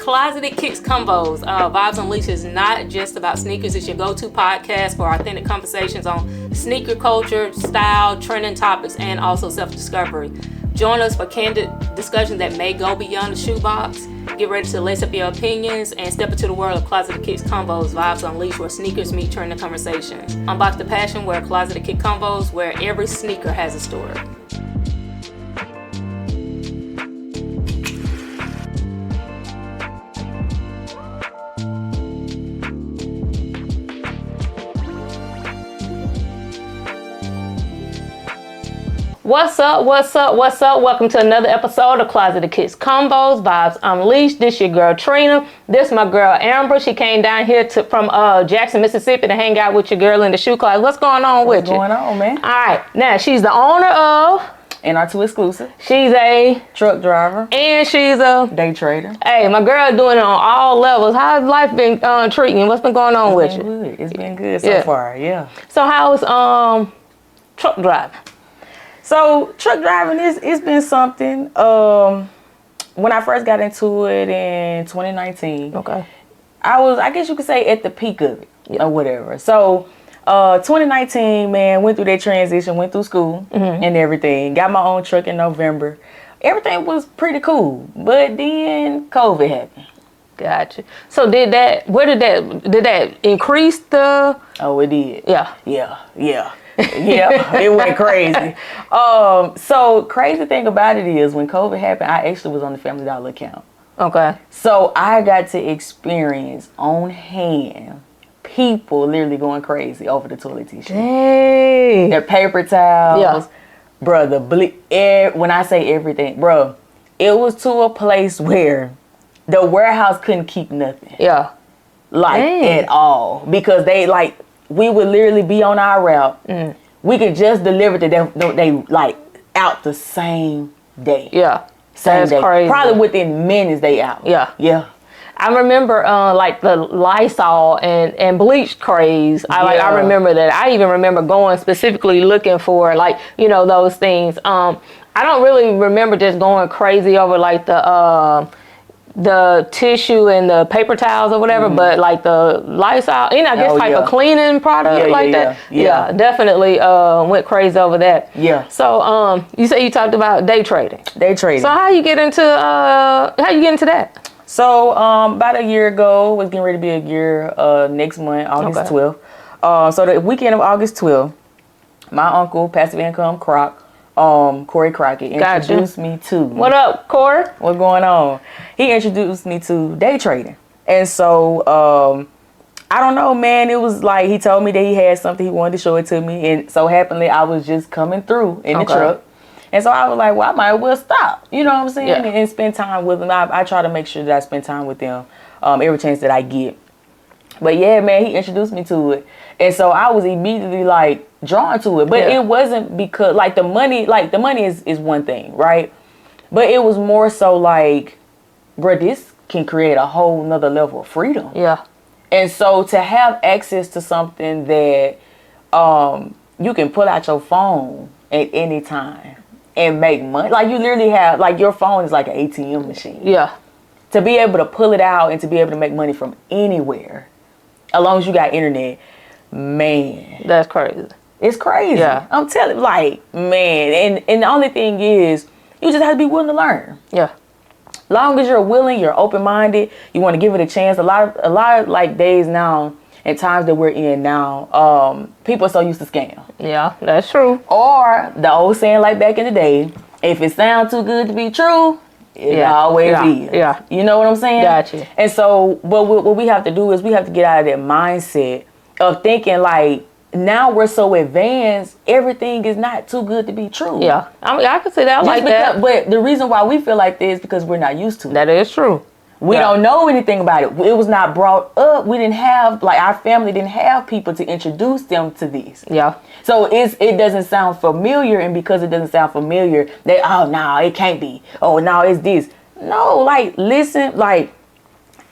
Closeted Kicks Combos. Vibes Unleashed is not just about sneakers. It's your go-to podcast for authentic conversations on sneaker culture, style, trending topics, and also self-discovery. Join us for candid discussions that may go beyond the shoebox. Get ready to lace up your opinions and step into the world of Closeted Kicks Combos, Vibes Unleashed, where sneakers meet trending conversation. Unbox the passion where Closeted Kick Combos, where every sneaker has a story. What's up? Welcome to another episode of Closeted Kicks Combos, Vibes Unleashed. This your girl Trina. This my girl Ambra. She came down here from Jackson, Mississippi to hang out with your girl in the shoe closet. What's going on with you? What's going on, man? All right. Now, she's the owner of NR2 Exclusive. She's a truck driver. And she's a day trader. Hey, my girl doing it on all levels. How's life been treating you? What's been going on with you? Good. It's been good so far, yeah. So how's truck driving? So truck driving it's been something. When I first got into it in 2019, okay, I guess you could say at the peak of it or whatever. So 2019, man, went through that transition, went through school and everything. Got my own truck in November. Everything was pretty cool, but then COVID happened. Gotcha. So did that increase the? Oh, it did. Yeah. Yeah, it went crazy. So crazy thing about it is when COVID happened, I actually was on the Family Dollar account. Okay. So I got to experience on hand people literally going crazy over the toilet tissue. Dang. Their paper towels. Yeah. Bruh, when I say everything, bruh, it was to a place where the warehouse couldn't keep nothing. Yeah. At all. Because we would literally be on our route. We could just deliver to them. They out the same day. Yeah, same day. Crazy. Probably within minutes they out. Yeah. I remember the Lysol and bleach craze. I remember that. I even remember going specifically looking for those things. I don't really remember just going crazy over the tissue and the paper towels or whatever, but the Lysol, I guess type of cleaning product that. Yeah, definitely went crazy over that. Yeah. So you say you talked about day trading. So how you get into that? So about a year ago, was getting ready to be a year next month, August 12th. So the weekend of August 12th, my uncle, passive income Croc, Corey Crockett introduced me to. What up, Corey? What's going on? He introduced me to day trading. And so, I don't know, man. It was he told me that he had something, he wanted to show it to me. And so happily, I was just coming through in the truck. And so I was like, well, I might as well stop. You know what I'm saying? Yeah. And spend time with them. I try to make sure that I spend time with them every chance that I get. But yeah, man, he introduced me to it. And so I was immediately drawn to it. But it wasn't because the money is one thing, right? But it was more so bro, this can create a whole nother level of freedom. Yeah. And so to have access to something that you can pull out your phone at any time and make money. You literally have your phone is like an ATM machine. Yeah. To be able to pull it out and to be able to make money from anywhere, as long as you got internet, man. That's crazy. It's crazy. Yeah. I'm telling man. And the only thing is, you just have to be willing to learn. Yeah. Long as you're willing, you're open-minded, you want to give it a chance. A lot of days now and times that we're in now, people are so used to scam. Yeah, that's true. Or the old saying back in the day, if it sounds too good to be true, it always is. Yeah. You know what I'm saying? Gotcha. And so what we have to do is we have to get out of that mindset of thinking now we're so advanced, everything is not too good to be true. Yeah, I can see that that. But the reason why we feel like this is because we're not used to it. That is true. We don't know anything about it. It was not brought up. We didn't have, our family didn't have people to introduce them to this. Yeah. So it doesn't sound familiar, and because it doesn't sound familiar, it can't be. Oh, no, it's this. No, listen,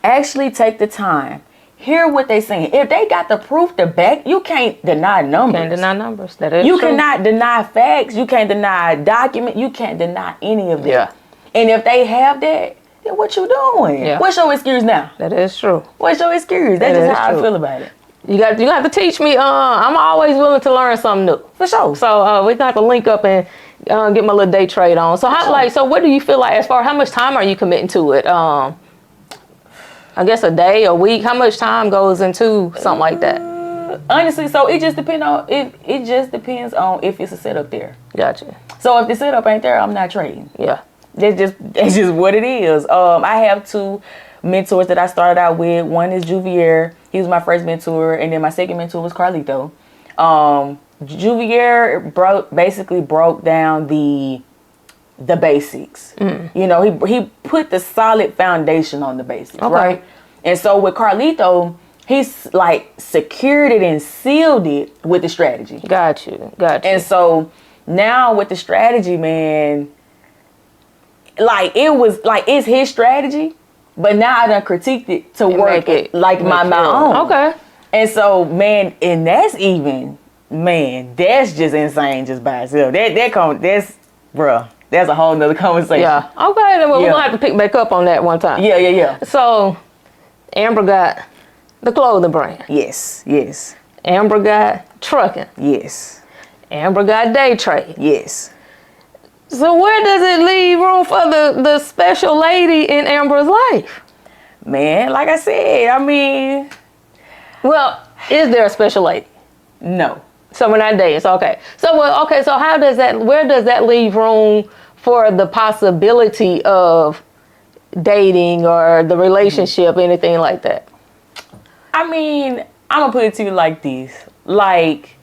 actually take the time. Hear what they saying. If they got the proof to back, you can't deny numbers. Can't deny numbers. That is true. You cannot deny facts. You can't deny document. You can't deny any of that. Yeah. And if they have that, then what you doing? Yeah. What's your excuse now? That is true. What's your excuse? That's just how I feel about it. You have to teach me. I'm always willing to learn something new. For sure. So we got to link up and get my little day trade on. So so what do you feel like as far as how much time are you committing to it? I guess a day, a week. How much time goes into something like that? Honestly, so it just depends on it just depends on if it's a setup there. Gotcha. So if the setup ain't there, I'm not trading. Yeah. That's just what it is. I have 2 mentors that I started out with. One is Juvier. He was my first mentor, and then my second mentor was Carlito. Juvier basically broke down the basics. You know, he put the solid foundation on the basics, right? And so with Carlito, he's like secured it and sealed it with the strategy. Got you. And so now with the strategy, man, like it's his strategy, but now I done critiqued it to work it like my own. Okay. And so, man, and that's just insane just by itself. That's a whole nother conversation. Yeah. Okay, then we're gonna have to pick back up on that one time. Yeah. So Ambra got the clothing brand. Yes. Ambra got trucking. Yes. Ambra got day trade. Yes. So where does it leave room for the special lady in Ambra's life? Man, like I said, I mean, well, is there a special lady? No. So we're not dating. So okay. So so where does that leave room for the possibility of dating or the relationship, anything like that? I mean, I'm gonna put it to you like this. Like,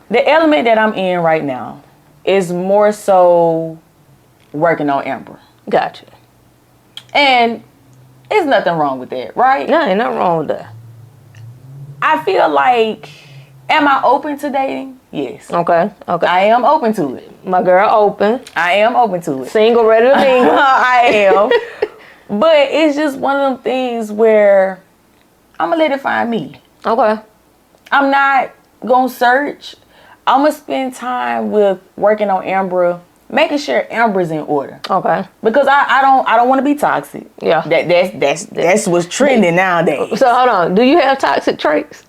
the element that I'm in right now is more so working on Ambra. Gotcha. And there's nothing wrong with that, right? No, ain't nothing wrong with that. I feel like, am I open to dating? Yes. Okay. I am open to it. My girl open. I am open to it. Single, ready to mingle. I am. But it's just one of them things where I'm going to let it find me. Okay. I'm not going to search. I'm going to spend time with working on Ambra, making sure Ambra's in order. Okay. Because I don't want to be toxic. Yeah. That's what's trending nowadays. So hold on. Do you have toxic traits?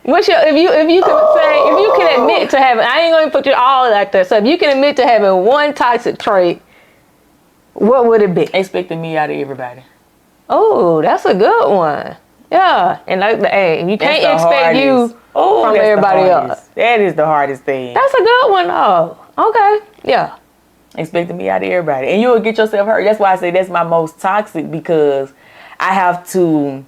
What's your if you can admit to having, I ain't gonna put you all like that. So if you can admit to having one toxic trait, what would it be? Expecting me out of everybody. Oh, that's a good one. Yeah. And like you can't expect you from everybody else. That is the hardest thing. That's a good one though. Okay. Yeah. Expecting me out of everybody. And you'll get yourself hurt. That's why I say that's my most toxic, because I have to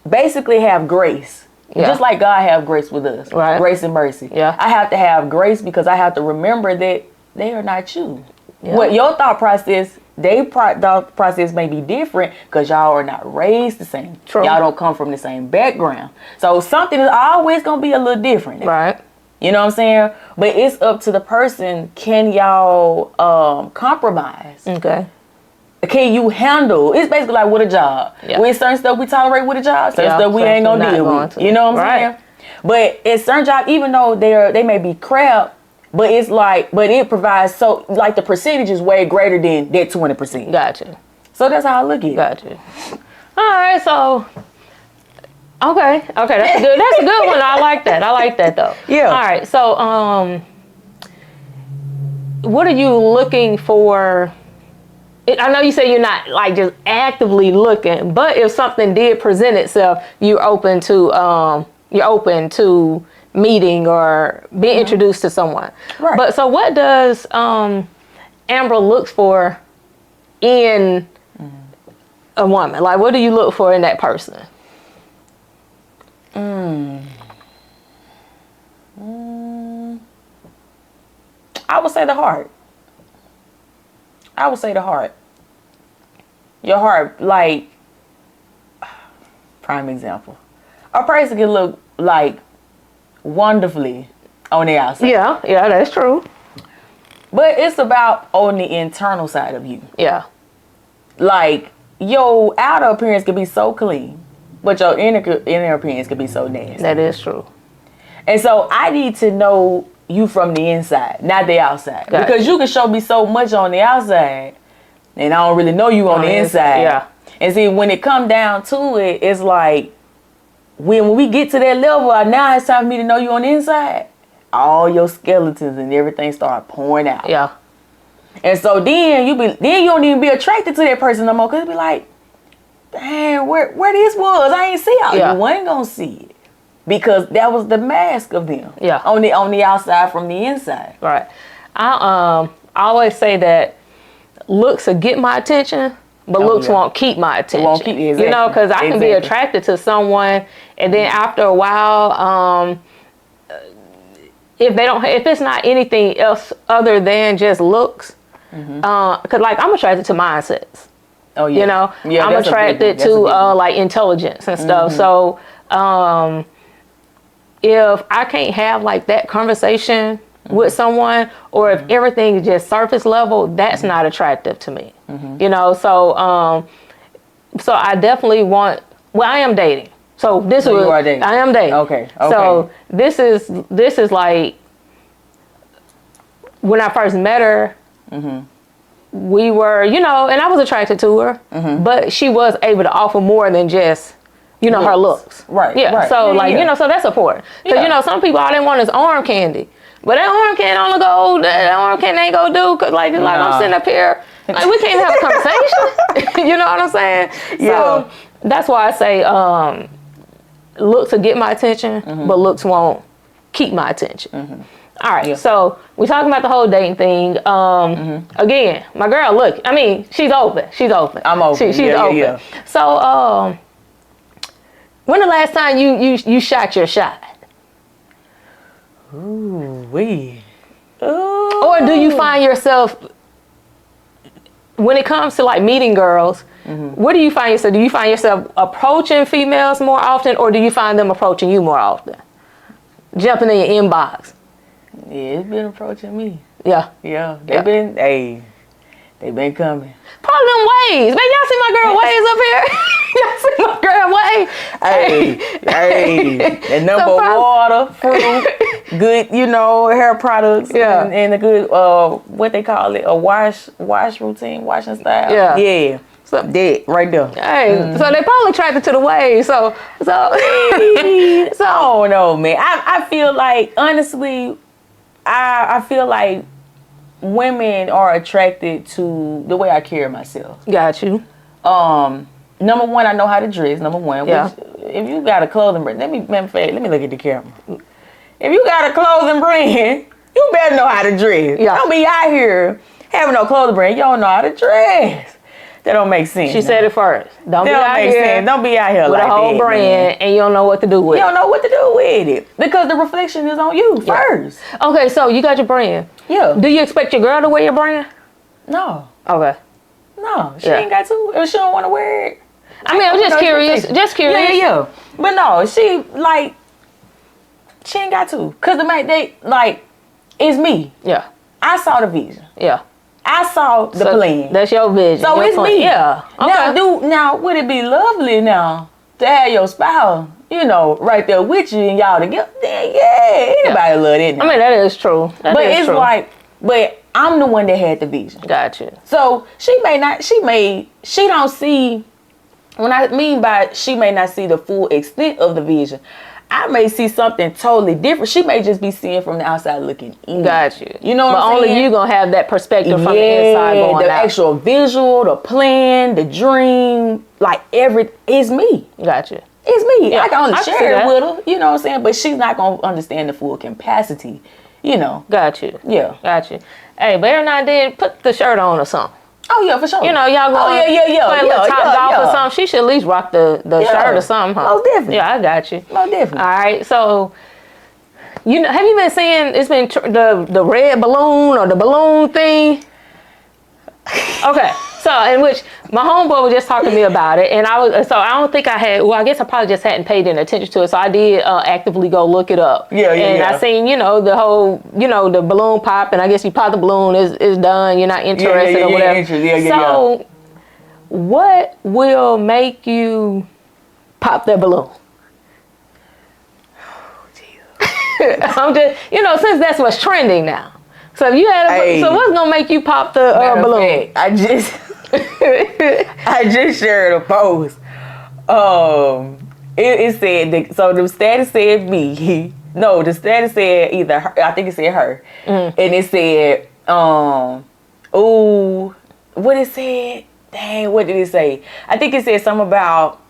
basically have grace. Yeah. Just like God have grace with us. Right. Grace and mercy. Yeah. I have to have grace because I have to remember that they are not you. Yeah. What your thought process, thought process may be different because y'all are not raised the same. True. Y'all don't come from the same background. So something is always going to be a little different. Right. You know what I'm saying? But it's up to the person. Can y'all compromise? Okay. Can you handle? It's basically like with a job. Yeah. With certain stuff we tolerate with a job, certain stuff we ain't gonna deal with. You know what I'm saying? But it's certain job, even though they may be crap, but it's like, but it provides so like the percentage is way greater than that 20%. Gotcha. So that's how I look at it. Gotcha. All right, so okay, that's good. That's a good one. I like that though. Yeah. All right, so what are you looking for? I know you say you're not like just actively looking, but if something did present itself, you're open to meeting or being introduced to someone. Right. But so what does Ambra look for in a woman? Like, what do you look for in that person? I would say the heart. Your heart, like, prime example. A person can look like wonderfully on the outside. Yeah, that's true. But it's about on the internal side of you. Yeah. Like, your outer appearance could be so clean, but your inner appearance could be so nasty. That is true. And so I need to know you from the inside, not the outside. Gotcha. Because you can show me so much on the outside, and I don't really know you on the inside. Yeah. And see, when it come down to it, it's like when we get to that level, now it's time for me to know you on the inside. All your skeletons and everything start pouring out. Yeah. And so then you don't even be attracted to that person no more, because it be like, dang, where this was, I ain't see it. Yeah. You ain't gonna see it. Because that was the mask of them. Yeah. On the outside from the inside. Right. I always say that looks will get my attention, but looks won't keep my attention. Won't keep, exactly. You know, because I can be attracted to someone, and then after a while, if it's not anything else other than just looks, because like I'm attracted to mindsets. Oh yeah. You know, yeah, I'm attracted to like intelligence and stuff. So if I can't have like that conversation with someone, or if everything is just surface level, that's not attractive to me. You know, so I definitely want. Well, I am dating. So this was. You are dating. I am dating. Okay. So this is like when I first met her. We were, you know, and I was attracted to her, but she was able to offer more than just, you know, her looks. Right. Yeah. Right. So you know, so that's important. Because you know, some people all they want is arm candy, but that arm candy only go. That arm candy ain't gonna do. Cause like I'm sitting up here, like we can't have a conversation. You know what I'm saying? So that's why I say looks will get my attention, but looks won't keep my attention. All right, so we're talking about the whole dating thing. Again, my girl, look, I mean, she's open. I'm open. She's open. So, when the last time you shot your shot? Ooh. Or do you find yourself, when it comes to like meeting girls, where do you find yourself? Do you find yourself approaching females more often, or do you find them approaching you more often? Jumping in your inbox. Yeah, it's been approaching me. Yeah. Yeah. They been coming. Probably them waves. Man, y'all see my girl waves up here? Y'all see my girl waves? Hey. That number of water, fruit, good, you know, hair products. Yeah. And a good, what they call it, a wash routine, washing style. Yeah. Yeah. So, dead right there. Hey, so they probably attracted to the waves. So I don't know, man. I feel like, honestly, I feel like women are attracted to the way I carry myself. Got you. Number one, I know how to dress. Number one, yeah. If you got a clothing brand, let me look at the camera. If you got a clothing brand, you better know how to dress. Yeah. Don't be out here having no clothing brand. You don't know how to dress. That don't make sense. She said it first. Don't be out here. Don't be out here with like a whole that, brand, man. And you don't know what to do with it. You don't know what to do with it because the reflection is on you first. Okay, so you got your brand. Yeah. Do you expect your girl to wear your brand? No. Okay. No, she ain't got to. If she don't want to wear it. I mean, I'm just curious. Just curious. Yeah. But no, she ain't got to. Cause it's me. Yeah. I saw the vision. Yeah. I saw the plan. That's your vision. So it's me. Yeah. Okay. Now would it be lovely now to have your spouse, you know, right there with you and y'all together? Then anybody love it. I mean, that is true. But it's true. But I'm the one that had the vision. Gotcha. So she don't see, when I mean by she may not see the full extent of the vision. I may see something totally different. She may just be seeing from the outside looking in. Got you. You know what I'm saying? But only you gonna have that perspective from the inside going the out. actual visual, the plan, the dream, like it's me. Got you. It's me. Yeah, I can only I share see it that. with her. You know what I'm saying? But she's not gonna understand the full capacity. You know. Got you. Yeah. Got you. Hey, but every now and then, put the shirt on or something. Oh yeah, for sure. You know, y'all going play a little top golf or something. She should at least rock the shirt or something, huh? Most definitely. Yeah, I got you. Most definitely. All right, so have you been seeing? It's been the red balloon or the balloon thing. Okay, so in which my homeboy was just talking to me about it, and I don't think I had. Well, I guess I probably just hadn't paid any attention to it, so I did actively go look it up. Yeah. And I seen, the whole, the balloon pop, and I guess you pop the balloon is done. You're not interested or whatever. So, what will make you pop that balloon? Oh, Jesus. I'm just, since that's what's trending now. So if you had so what's gonna make you pop the balloon? I just I just shared a post. It said, so the status said me. No, the status said either her, I think it said her. And it said, ooh, what it said? Dang, what did it say? I think it said something about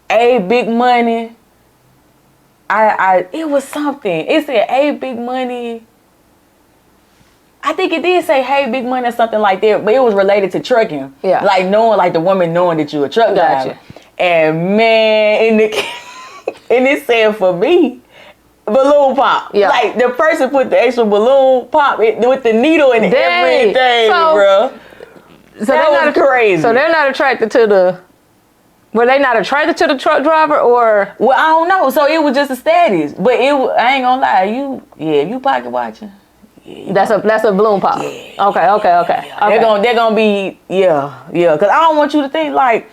big money. It was something. It said big money. I think it did say hey big money or something like that, but it was related to trucking. Yeah. Like knowing, like the woman knowing that you a truck driver. And man, and it said for me, balloon pop. Yeah. Like the person put the extra balloon pop with the needle and everything, bro. So that was crazy. So they're not attracted to the. Were they not attracted to the truck driver, or? Well, I don't know. So it was just a status, but I ain't gonna lie. If you pocket watching. Yeah, that's a balloon pop. Yeah. Okay. Yeah. They're gonna be Cause I don't want you to think like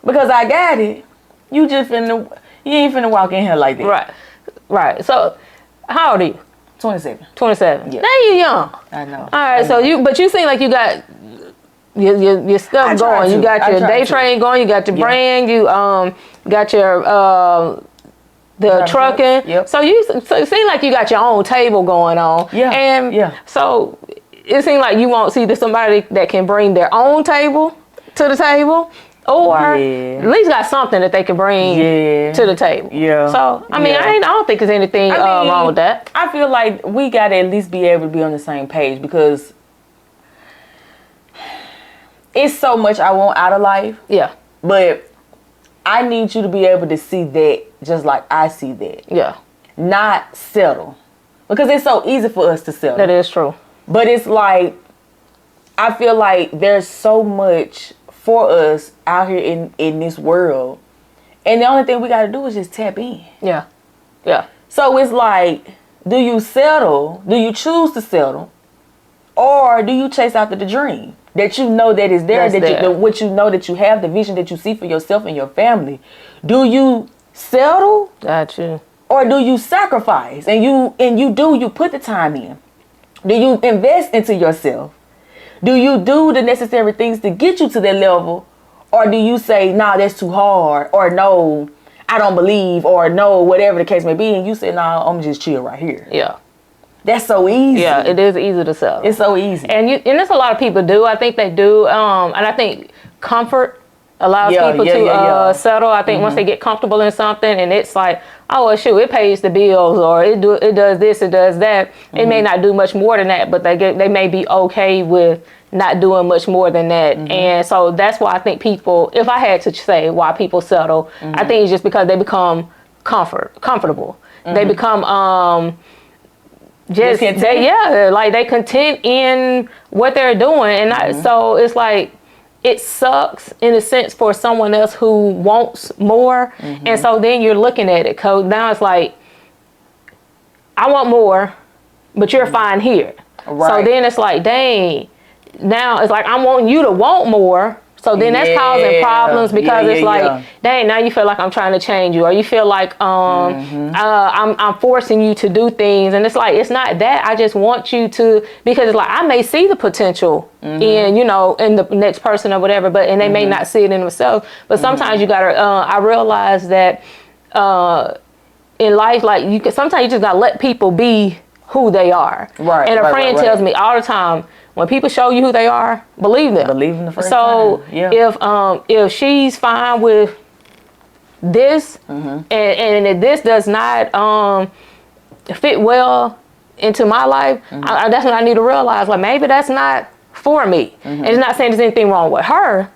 because I got it, you ain't finna walk in here like that. Right. So how old are you? 27. 27. Yeah. Now you young. I know. All right. So you seem like you got your stuff going. You got your day trade going. You got your brand. You got your the trucking. Yep. So it seems like you got your own table going on. Yeah. And so it seems like you won't see somebody that can bring their own table to the table, or at least got something that they can bring to the table. Yeah. So I mean, I don't think there's anything wrong with that. I feel like we gotta at least be able to be on the same page because it's so much I want out of life. Yeah. But I need you to be able to see that just like I see that. Yeah. Not settle. Because it's so easy for us to settle. That is true. But it's like, I feel like there's so much for us out here in this world. And the only thing we got to do is just tap in. Yeah. Yeah. So it's like, do you settle? Do you choose to settle? Or do you chase after the dream? That you know that is there, what you know that you have, the vision that you see for yourself and your family. Do you settle? Got you. Or do you sacrifice? And you put the time in. Do you invest into yourself? Do you do the necessary things to get you to that level? Or do you say, nah, that's too hard? Or no, I don't believe, or no, whatever the case may be. And you say, nah, I'm just chill right here. Yeah. That's so easy. Yeah, it is easy to sell. It's so easy. And there's a lot of people do. I think they do. And I think comfort allows people to settle. I think once they get comfortable in something and it's like, oh, well, shoot, it pays the bills, or it does this, it does that. It may not do much more than that, but they may be okay with not doing much more than that. And so that's why I think people, if I had to say why people settle, I think it's just because they become comfortable. They become just they content in what they're doing, and so it's like it sucks in a sense for someone else who wants more, and so then you're looking at it, cause now it's like I want more, but you're fine here. Right. So then it's like, dang, now it's like I'm wanting you to want more. So then that's causing problems because it's like, dang, now you feel like I'm trying to change you, or you feel like I'm forcing you to do things, and it's like it's not that. I just want you to, because it's like I may see the potential in in the next person or whatever, and they may not see it in themselves. But sometimes you gotta. I realize that in life, like sometimes you just gotta let people be who they are. Right. And a friend tells me all the time, when people show you who they are, believe them. Believe them the first time. So if she's fine with this, and if this does not fit well into my life, that's when I need to realize, like, maybe that's not for me. And it's not saying there's anything wrong with her,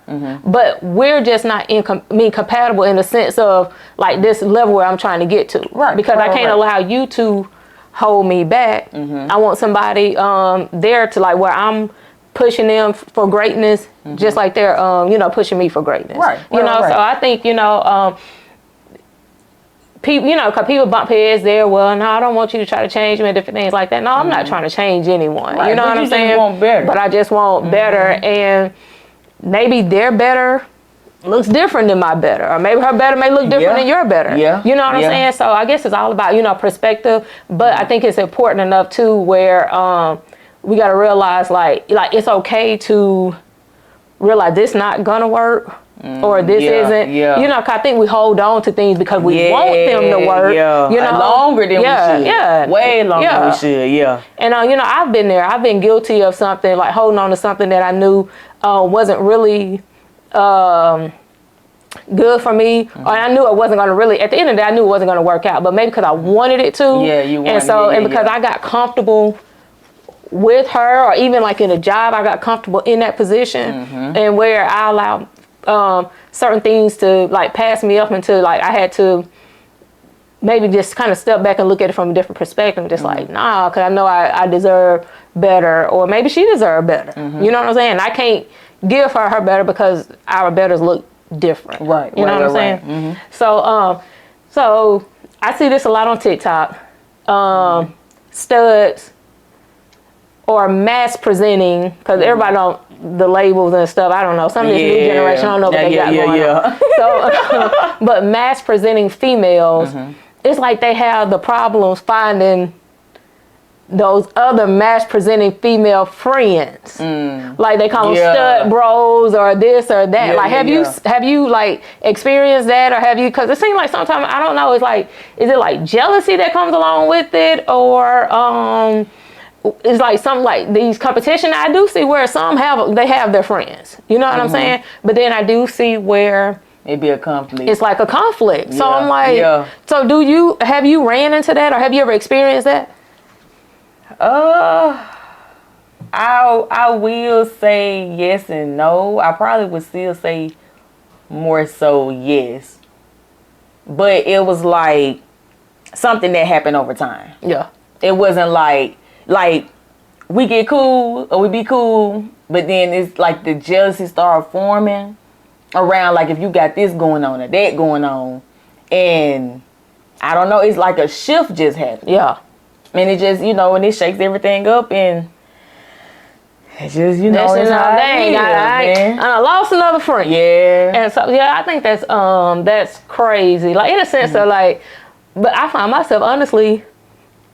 but we're just not compatible in the sense of like this level where I'm trying to get to. Right. Because I can't allow you to hold me back. I want somebody there to like where I'm pushing them for greatness, just like they're pushing me for greatness. Right. So I think people, cause people bump heads there. Well, no, I don't want you to try to change me and different things like that. No, I'm not trying to change anyone. Right. You know what I'm saying? Want better. But I just want better, and maybe their better looks different than my better, or maybe her better may look different than your better. Yeah. You know what I'm saying? So I guess it's all about perspective, but I think it's important enough too where we got to realize like it's okay to realize this not gonna work. Or this isn't, you know, 'cause I think we hold on to things because we want them to work, you know, longer than we should, way longer than we should, And you know, I've been there. I've been guilty of something like holding on to something that I knew wasn't really good for me, or I knew it wasn't gonna really. At the end of the day, I knew it wasn't gonna work out, but maybe because I wanted it to, and because I got comfortable with her, or even like in a job, I got comfortable in that position, and where I allowed certain things to like pass me up until like I had to maybe just kind of step back and look at it from a different perspective. Just like, nah, because I know I deserve better, or maybe she deserved better. You know what I'm saying? I can't give her better because our betters look different. Right. You know what I'm saying? So I see this a lot on TikTok. Studs or mass presenting, because everybody don't the labels and stuff. I don't know. Some of this new generation, I don't know what they got going on. So, but mass presenting females, it's like they have the problems finding those other mass presenting female friends. Like they call them stud bros or this or that. Like have you like experienced that, or have you, because it seems like sometimes, I don't know, it's like, is it like jealousy that comes along with it, or it's like something like these competition I do see where some have their friends, you know what I'm saying? But then I do see where it'd be a conflict. It's like a conflict. So I'm like, so have you ran into that, or have you ever experienced that? I will say yes and no. I probably would still say more so yes. But it was like something that happened over time. Yeah. It wasn't like we get cool or we be cool, but then it's like the jealousy started forming around, like if you got this going on or that going on, and I don't know, it's like a shift just happened. Yeah. And it just, you know, and it shakes everything up, and it just, you know, it's how I lost another friend. Yeah. And so, I think that's crazy. Like in a sense of like, but I find myself, honestly,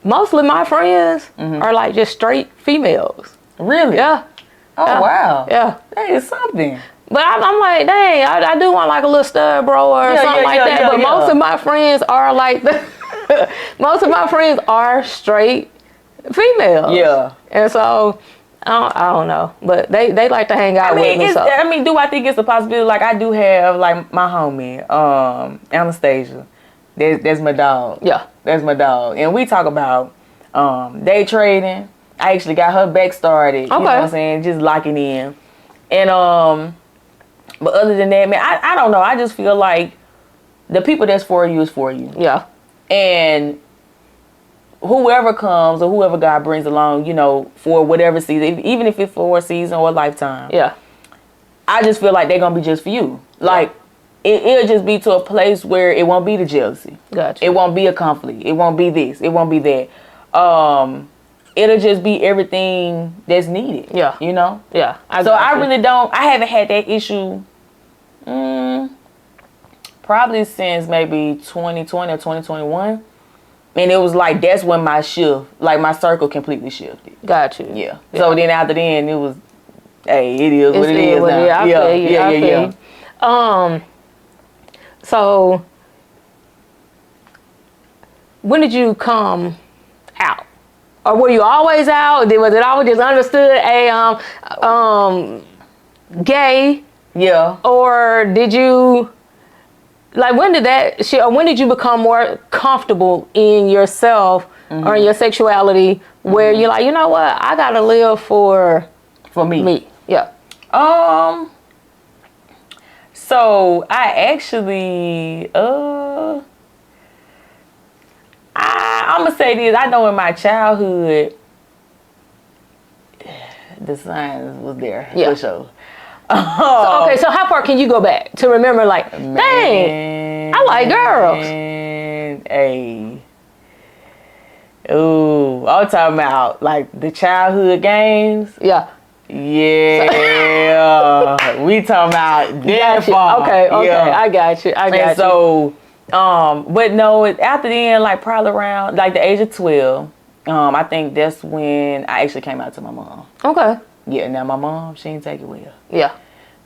mostly my friends are like just straight females. Really? Yeah. Oh, wow. Yeah. That is something. But I'm like, dang, I do want like a little stud bro or something like that. But most of my friends are like, most of my friends are straight females. Yeah. And so, I don't know. But they like to hang out with me. So. I mean, do I think it's a possibility? Like I do have like my homie, Anastasia. That's my dog. Yeah. That's my dog. And we talk about day trading. I actually got her back started. Okay. You know what I'm saying? Just locking in. And but other than that, man, I don't know. I just feel like the people that's for you is for you. Yeah. And whoever comes or whoever God brings along, you know, for whatever season, even if it's for a season or a lifetime. Yeah. I just feel like they're going to be just for you. Like, it'll just be to a place where it won't be the jealousy. Gotcha. It won't be a conflict. It won't be this. It won't be that. It'll just be everything that's needed. Yeah. You know? Yeah. I really don't, I haven't had that issue probably since maybe 2020 or 2021. And it was like, that's when my circle completely shifted. Got you. Yeah. So then after then, it was, hey, it is what it is now. Yeah. So when did you come out? Or were you always out? Was it always just understood gay? Yeah. Or did you, like, when did you become more comfortable in yourself or in your sexuality where you're like, you know what, I gotta live for me. Yeah. So I actually, I'm gonna say this. I know in my childhood, the signs was there for sure. So how far can you go back to remember? Like, dang, I like girls. Hey, ooh, I'm talking about like the childhood games. Yeah. Yeah, we talking about that far. Okay, I got you. So, but no, after then, like probably around like the age of 12, I think that's when I actually came out to my mom. Okay. Yeah, now my mom, she didn't take it well. Yeah.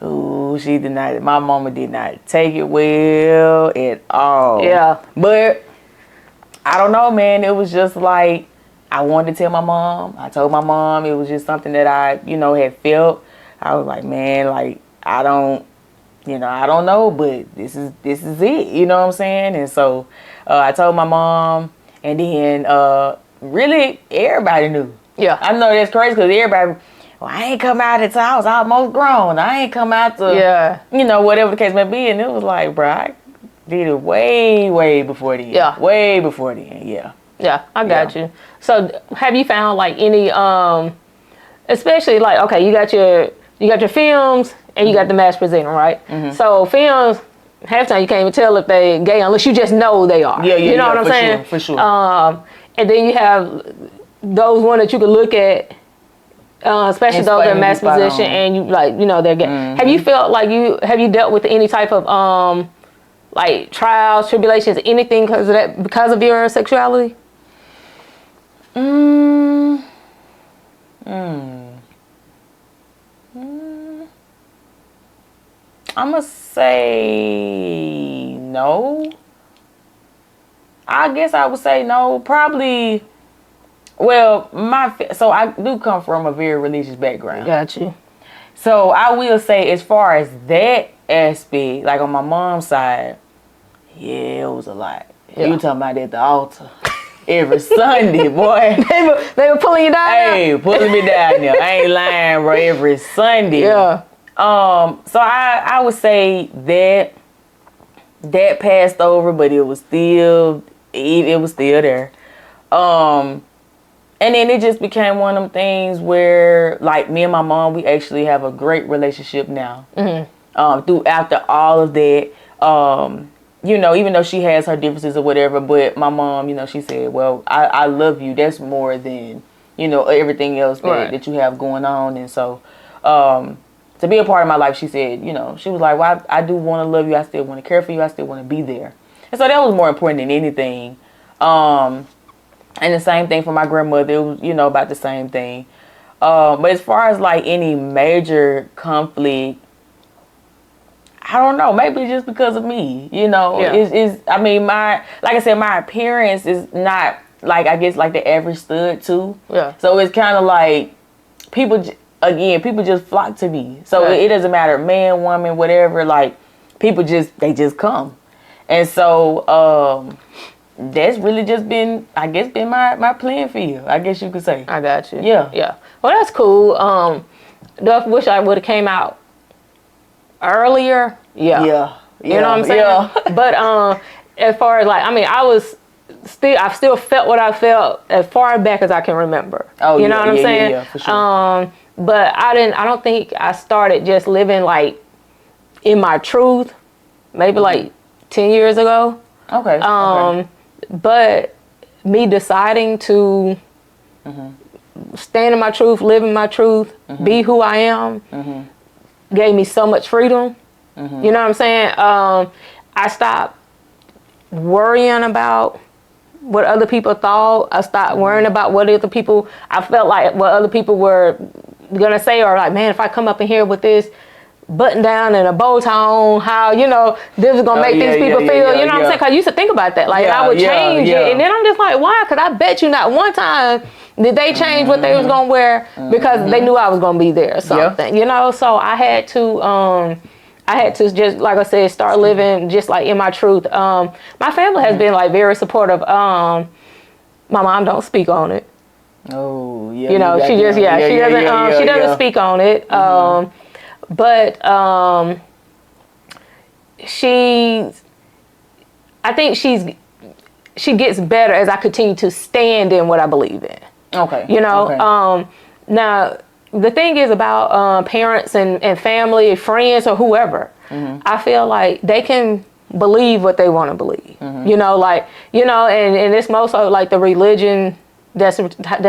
Ooh, she did not. My mama did not take it well at all. Yeah. But I don't know, man. It was just like I wanted to tell my mom. I told my mom. It was just something that I, had felt. I was like, man, like I don't know, but this is it. You know what I'm saying? And so I told my mom, and then really everybody knew. Yeah. I know that's crazy because everybody. Well, I ain't come out until I was almost grown. I ain't come out to, whatever the case may be. And it was like, bro, I did it way, way before then. Yeah. Way before then, yeah. Yeah, I got you. So have you found like any, especially like, okay, you got your films and you got the mass presenting, right? Mm-hmm. So films, half the time you can't even tell if they gay unless you just know they are. Yeah, you know what I'm saying? Sure, for sure. And then you have those one that you can look at, especially those that are mass position and you like, they're gay. Mm-hmm. Have you felt like have you dealt with any type of like trials, tribulations, anything because of your sexuality? I'm gonna say no. I guess I would say no. Probably. Well, so I do come from a very religious background. Got you. So I will say, as far as that aspect, like on my mom's side, yeah, it was a lot. Yeah. You talking about at the altar every Sunday, boy. they were pulling you down. Hey, pulling me down there. I ain't lying, bro. Every Sunday. Yeah. So I would say that passed over, but it was still there. And then it just became one of them things where, like, me and my mom, we actually have a great relationship now. Mm-hmm. After all of that, even though she has her differences or whatever, but my mom, she said, well, I love you. That's more than, everything else that you have going on. And so, to be a part of my life, she said, she was like, well, I do want to love you. I still want to care for you. I still want to be there. And so that was more important than anything. And the same thing for my grandmother. It was, about the same thing. But as far as like any major conflict, I don't know. Maybe just because of me, Yeah. Like I said, my appearance is not like, I guess, like the average stud too. Yeah. So it's kind of like people just flock to me. So it doesn't matter, man, woman, whatever. Like people they just come. And so, that's really just been my playing field, I guess you could say. I got you. Yeah. Yeah. Well, that's cool. I wish I would have came out earlier. Yeah. Yeah. You know what I'm saying? Yeah. But as far as like, I still felt what I felt as far back as I can remember. Oh, you know what I'm saying? Yeah, for sure. But I don't think I started just living like in my truth maybe like 10 years ago. Okay. But me deciding to stand in my truth, live in my truth, be who I am, gave me so much freedom. You know what I'm saying? I stopped worrying about what other people thought. I stopped worrying about what other people, I felt like what other people were going to say, or like, man, if I come up in here with this button down and a bow tie on, how, this is going to make these people feel, you know what I'm saying? Because I used to think about that. Like, I would change it. And then I'm just like, why? Because I bet you not one time did they change what they was going to wear because they knew I was going to be there or something, So I had to just, like I said, start living just like in my truth. My family has been like very supportive. My mom don't speak on it. Oh, yeah. She doesn't speak on it. But I think she gets better as I continue to stand in what I believe in. Okay. Now the thing is about parents and family, friends, or whoever. I feel like they can believe what they want to believe. And it's mostly like the religion that's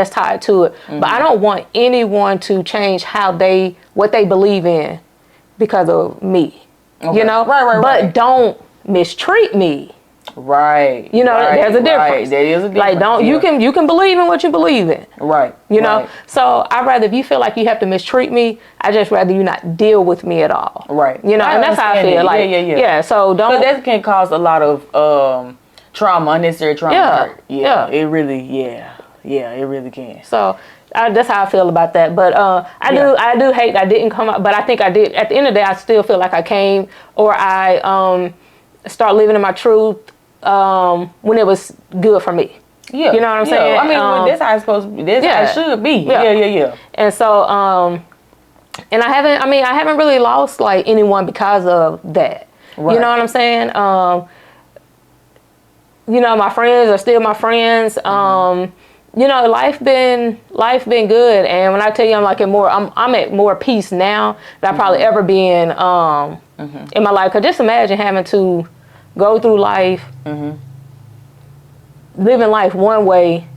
tied to it. But I don't want anyone to change what they believe in because of me. Right. But don't mistreat me. Right. You know, there's a difference. Right. There is a difference. Like, you can believe in what you believe in. Right. You know? So I'd rather, if you feel like you have to mistreat me, I just rather you not deal with me at all. Right. You know, and that's how I feel. Like, yeah. So don't. Because that can cause a lot of trauma, unnecessary trauma. Yeah. It really, yeah, it really can. So that's how I feel about that. But I do hate I didn't come out. But I think I did. At the end of the day, I still feel like I came, or I start living in my truth when it was good for me. Yeah. You know what I'm saying? I mean, that's how it's supposed to be. That's how it should be. Yeah. And so, and I haven't really lost like anyone because of that. Right. You know what I'm saying? You know, my friends are still my friends. You know, life been good. And when I tell you I'm at more peace now than I probably ever been in my life. 'Cause just imagine having to go through life, living life one way.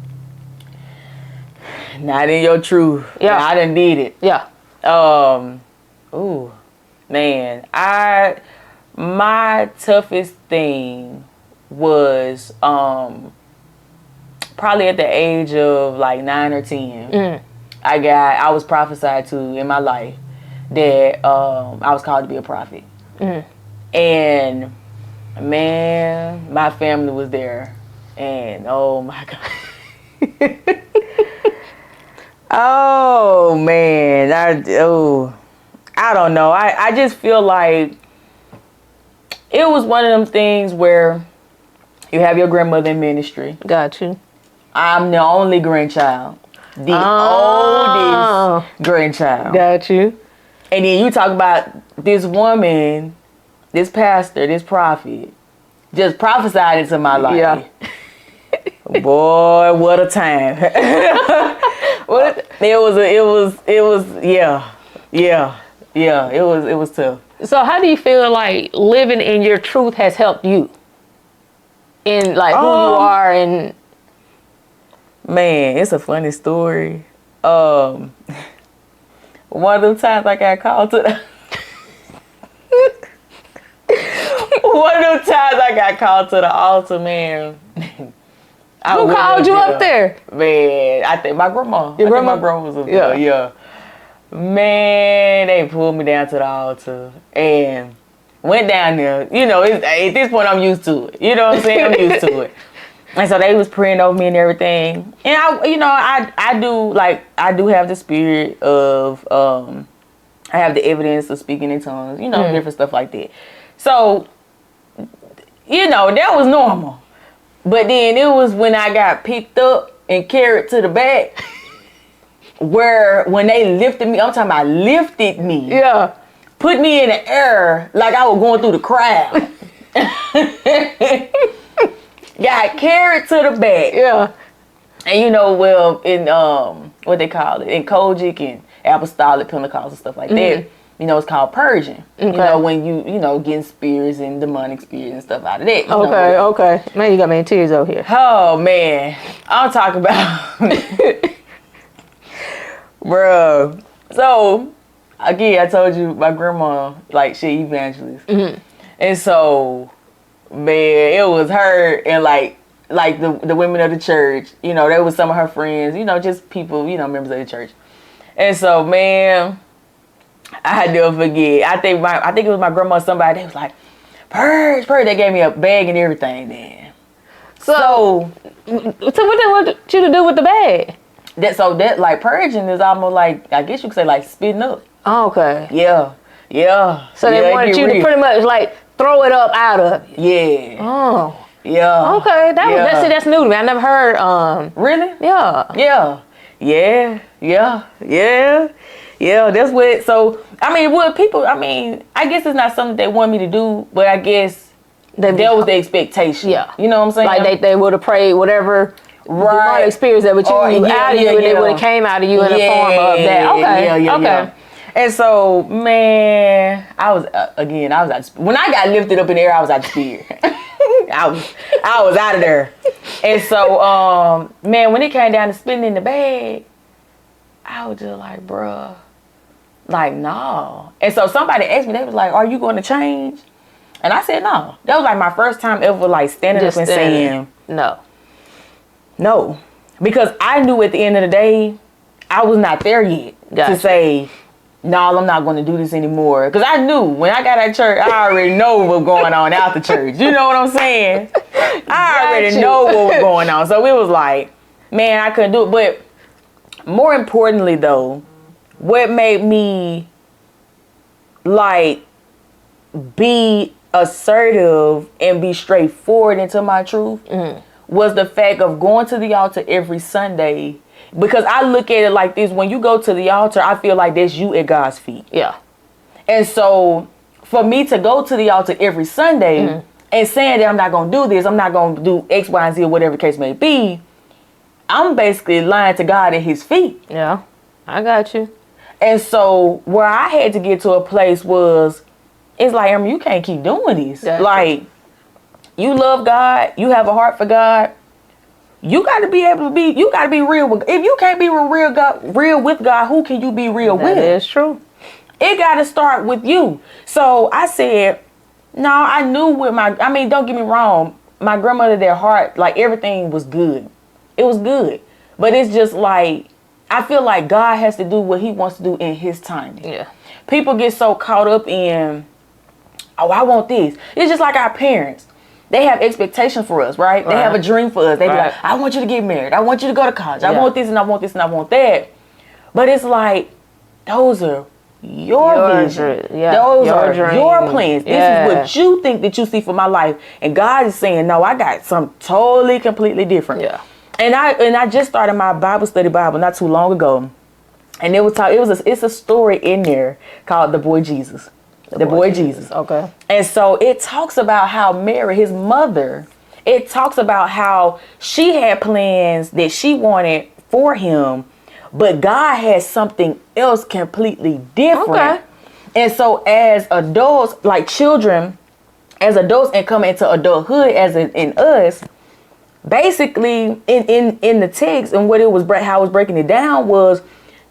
Not in your truth. Yeah. I done did it. Yeah. Ooh, man. My toughest thing was probably at the age of like 9 or 10. I was prophesied to in my life that I was called to be a prophet. And man, my family was there, and oh my God. Oh man, I don't know. I just feel like it was one of them things where you have your grandmother in ministry. Got you. I'm the only grandchild. The oldest grandchild. Got you. And then you talk about this woman, this pastor, this prophet, just prophesied into my life. Yeah. Boy, what a time. It was tough. So how do you feel like living in your truth has helped you in like who you are? And man, it's a funny story. One of them times I got called to the altar, man. Who called you up there? Man, I think my grandma. My grandma was up there. Yeah. Man, they pulled me down to the altar and went down there. You know, at this point I'm used to it. You know what I'm saying? I'm used to it. And so they was praying over me and everything. And I do have the spirit of I have the evidence of speaking in tongues, different stuff like that. So, that was normal. But then it was when I got picked up and carried to the back where when they lifted me, I'm talking about lifted me. Yeah. Put me in the air like I was going through the crowd. Got carried to the back. Yeah. And in what they call it, in Kojic and Apostolic Pentecost and stuff like that, it's called purging. Okay. When you getting spirits and demonic spirits and stuff out of that. Okay. Man, you got me in tears over here. Oh man. I'm talking about bruh. So again, I told you my grandma, like, she evangelist. And so man, it was her and like the women of the church, there was some of her friends, just people, members of the church. And so man, I never forget. I think it was my grandma or somebody, they was like, purge. They gave me a bag and everything then. So what they want you to do with the bag? That like purging is almost like, I guess you could say like spitting up. Oh, okay. Yeah. So they wanted you to pretty much like throw it up out of you. Yeah. Oh. Yeah. Okay. That's new to me. I never heard. Really? Yeah. Yeah. That's what. So I guess it's not something they want me to do, but I guess that was the expectation. Yeah. You know what I'm saying? Like they would have prayed whatever. Right. Experience that with you out of you, and it would have came out of you in the form of that. Okay. Okay. And so, man, I was out. When I got lifted up in the air, I was out of spirit. I was out of there. And so, man, when it came down to spitting in the bag, I was just like, bruh, like, no. And so somebody asked me, they was like, are you going to change? And I said no. That was like my first time ever like standing up and saying no. No. Because I knew at the end of the day, I was not there yet to say, no, I'm not going to do this anymore. Because I knew when I got at church, I already know what was going on out the church. You know what I'm saying? I already know what was going on. So it was like, man, I couldn't do it. But more importantly, though, what made me like be assertive and be straightforward into my truth was the fact of going to the altar every Sunday. Because I look at it like this: when you go to the altar, I feel like that's you at God's feet. Yeah. And so for me to go to the altar every Sunday and saying that I'm not going to do this, I'm not going to do X, Y, and Z, or whatever the case may be, I'm basically lying to God at his feet. Yeah, I got you. And so where I had to get to a place was, it's like, Ambra, you can't keep doing this. That's like, you love God, you have a heart for God. You got to be able to be, you got to be real with, if you can't be real with God, who can you be real with? That is true. It got to start with you. So I said, no, I knew with I mean, don't get me wrong. My grandmother, their heart, like everything was good. It was good. But it's just like, I feel like God has to do what he wants to do in his time. Yeah. People get so caught up in, oh, I want this. It's just like our parents. They have expectations for us, right? They have a dream for us. They be like, I want you to get married. I want you to go to college. I want this and I want this and I want that. But it's like, those are your vision. Those are your plans. This is what you think that you see for my life. And God is saying, no, I got something totally, completely different. Yeah. And I just started my Bible study Bible not too long ago. And it's a story in there called The Boy Jesus. The boy Jesus. Okay. And so it talks about how Mary, his mother, it talks about how she had plans that she wanted for him, but God had something else completely different. Okay. And so as adults, like children, as adults and come into adulthood as in us, basically in the text and what it was, how it was breaking it down was,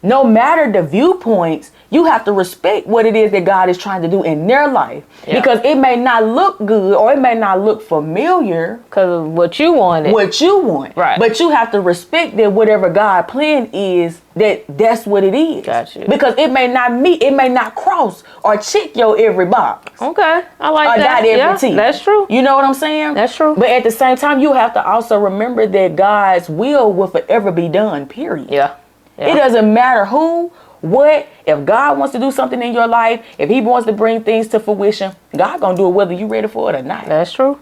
no matter the viewpoints, you have to respect what it is that God is trying to do in their life. Yeah. Because it may not look good or it may not look familiar. Because of what you wanted. What you want. Right. But you have to respect that whatever God plan is, that's what it is. Gotcha. Because it may not meet, it may not cross or check your every box. Okay. I like that. Dot every T. That's true. You know what I'm saying? That's true. But at the same time, you have to also remember that God's will forever be done, period. Yeah. Yeah. It doesn't matter who, what, if God wants to do something in your life, if he wants to bring things to fruition, God gonna do it whether you ready for it or not. That's true.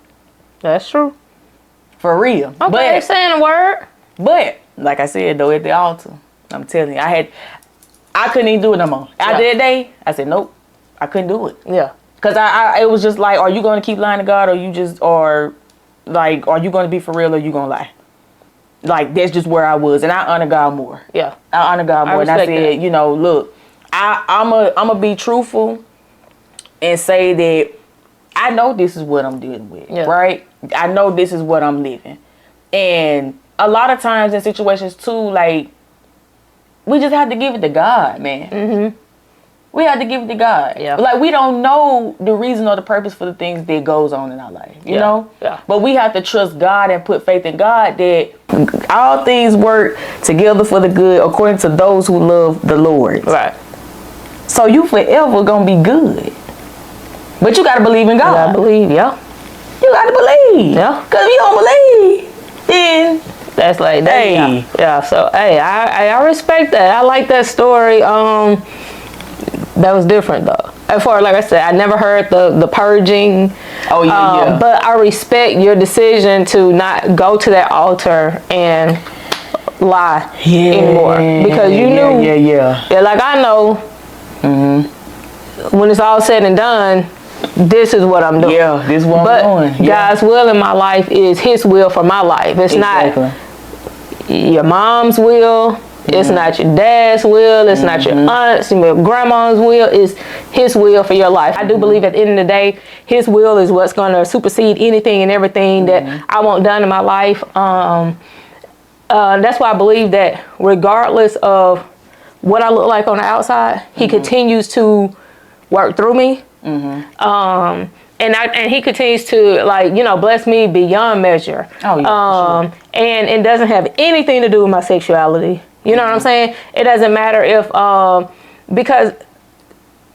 That's true. For real. Okay, but, saying a word. But, like I said, though, at the altar, I'm telling you, I couldn't even do it no more. After that day, I said, nope, I couldn't do it. Yeah. Because it was just like, are you going to keep lying to God or are you going to be for real or you going to lie? Like, that's just where I was. And I honor God more. Yeah. I honor God more. And I said, you know, look, I'm a be truthful and say that I know this is what I'm dealing with. Yeah. Right? I know this is what I'm living. And a lot of times in situations, too, like, we just have to give it to God, man. Mm-hmm. We have to give it to God. Yeah. Like, we don't know the reason or the purpose for the things that goes on in our life, you know? Yeah. But we have to trust God and put faith in God that all things work together for the good according to those who love the Lord. Right. So you forever gonna be good. But you gotta believe in God. You gotta believe, yeah. You gotta believe. Yeah. Because if you don't believe, then that's like, hey. Yeah. So, hey, I respect that. I like that story. That was different though. As far as, like I said, I never heard the purging. Oh yeah. But I respect your decision to not go to that altar and lie anymore because you knew. Yeah. Like I know. Mm-hmm. When it's all said and done, this is what I'm doing. Yeah, this is what I'm doing. Yeah. God's will in my life is His will for my life. It's not your mom's will. It's not your dad's will. It's not your aunt's, your grandma's will. It's His will for your life. I do believe at the end of the day, His will is what's going to supersede anything and everything that I want done in my life. That's why I believe that regardless of what I look like on the outside, He continues to work through me. and he continues to bless me beyond measure. Oh yeah. Sure. And it doesn't have anything to do with my sexuality. You know what I'm saying? It doesn't matter if because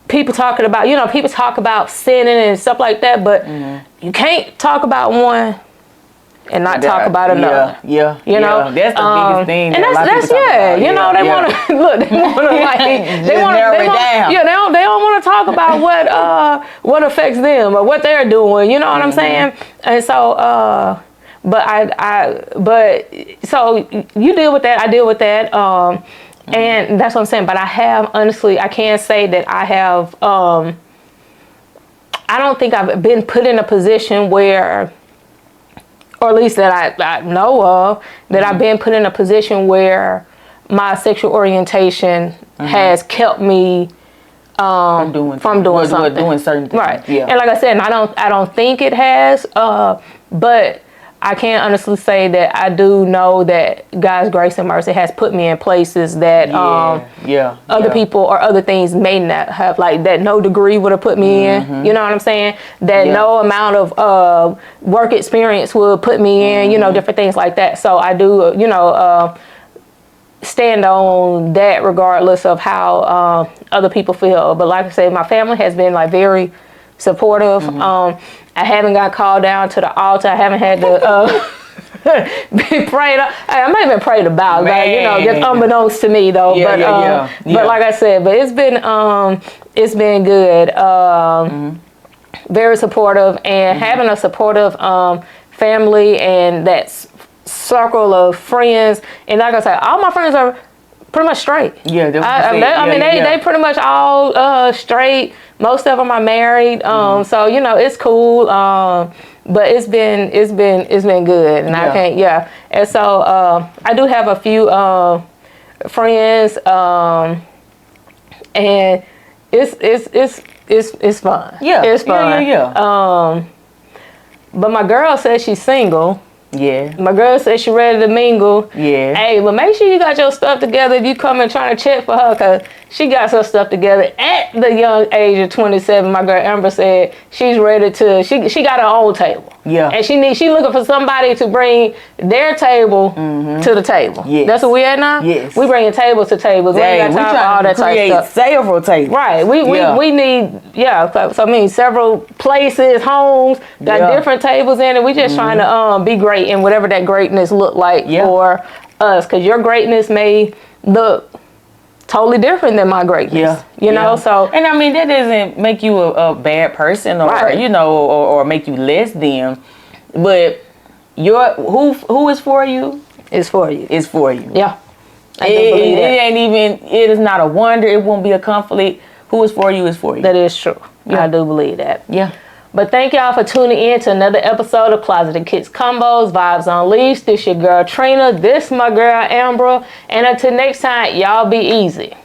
people talk about sinning and stuff like that, but you can't talk about one and not talk about another. Yeah. You know, that's the biggest thing. And that's you know, they want to look. They want to they want to they don't want to talk about what affects them or what they're doing. You know what I'm saying? And so, but so you deal with that. I deal with that. And that's what I'm saying. But I have, honestly, I can't say that I have. I don't think I've been put in a position where, or at least that I know of, that I've been put in a position where my sexual orientation has kept me from doing something. Doing certain things. Right. Yeah. And like I said, I don't think it has. But I can honestly say that I do know that God's grace and mercy has put me in places that other people or other things may not have, like that no degree would have put me in. You know what I'm saying? That no amount of work experience would put me in, you know, different things like that. So I do, stand on that regardless of how other people feel. But like I said, my family has been like very supportive. I haven't got called down to the altar. I haven't had to be prayed. I might have been prayed about, like, just unbeknownst to me though. But like I said, but it's been good. Very supportive, and having a supportive family and that circle of friends. And like I said, all my friends are pretty much straight. Yeah, they pretty much all straight. Most of them are married, so it's cool. But it's been good, and I can't. And so I do have a few friends, and it's fun. Yeah, it's fun. Yeah. But my girl says she's single. Yeah. My girl says she ready to mingle. Yeah. Hey, but make sure you got your stuff together if you come and trying to check for her, because she got her stuff together at the young age of 27. My girl Ambra said she's ready to, she got her own table. Yeah. And she looking for somebody to bring their table to the table. Yes. That's what we at now? Yes. We bringing tables to tables. We ain't got time for all that type of stuff. Several tables. Right. We need, so I mean, several places, homes, got different tables in it. We just trying to be great in whatever that greatness look like for us. Because your greatness may look totally different than my greatness. You know, so. And I mean, that doesn't make you a bad person or, or make you less than. But who is for you? Is for you. Is for you. Yeah. It is not a wonder. It won't be a conflict. Who is for you is for you. That is true. Yeah. I do believe that. Yeah. But thank y'all for tuning in to another episode of Closeted Kids Combos, Vibes Unleashed. This your girl Trina. This my girl Ambra. And until next time, y'all be easy.